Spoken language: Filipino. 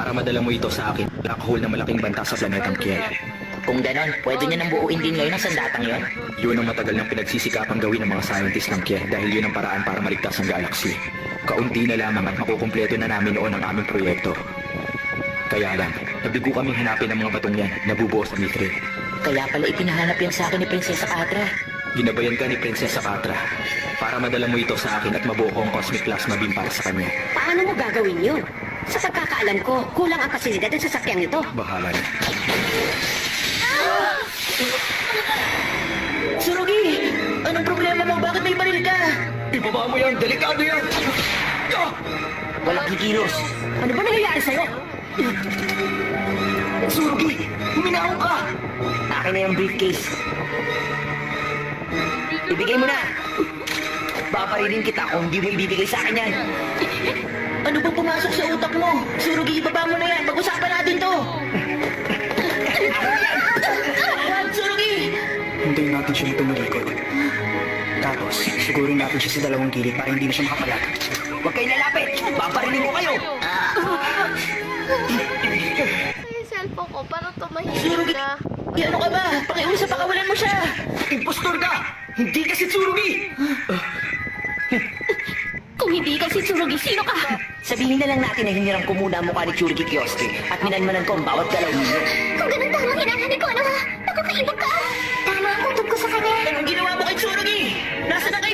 para madala mo ito sa akin. Black hole na malaking banta sa planetang Kiel. Kung ganon, pwede niya nang buuin din ngayon ang sandatang yon. Yun ang matagal nang pinagsisikapang gawin ng mga scientist ng Kiel dahil yun ang paraan para maligtas ang galaxy. Kaunti na lamang at makukumpleto na namin noon ang aming proyekto. Kaya lang, nabigo kaming hanapin ang mga batong yan na bubuo sa Mithril. Kaya pala ipinahanap yan sa akin ni Prinsesa Catra. Ginabayan ka ni Prinsesa Catra para madala mo ito sa akin at mabuo ko ang Cosmic Plasma Beam para sa kanya. Paano mo gagawin yun? Sa pagkakaalam ko, kulang ang pasilidad ng sasakyang ito. Bahala na. Surugi! Anong problema mo? Bakit may baril ka? Ibaba mo yan! Delikado yan! Walang kikilos. Ano ba nangyayari sa'yo? Surugi! Huminahon ka! Akin na yung briefcase. Ibigay mo na! Paparilin kita kung hindi mo ibibigay sa akin yan. Ano ba pumasok sa utak mo? Surugi, ibaba mo na yan. Pag-usapan natin to. Surugi! Hintayin natin siya na tumalikod. Tapos, sigurin natin siya sa dalawang gilid para hindi na siya makapalag. Huwag kayo lalapit! Paparilin ko kayo! Yung cellphone ko, paano tumahimik Surugi! na? Ano ka ba? Pakiusap, pakawalan mo siya! Impostor ka! Hindi kasi Surugi! Kung hindi ikaw si Tsurugi, sino ka? Sabihin na lang natin na hiniram ko muna ang mukha ni Tsurugi Kyosuke at minanmanan ko ang bawat galaw ninyo. Kung ganun tama ang hinahanap ko, ano ha? Nakakaibag ka! Tama ang kutob ko sa kanya. Anong ginawa mo kay Tsurugi? Nasaan na kayo?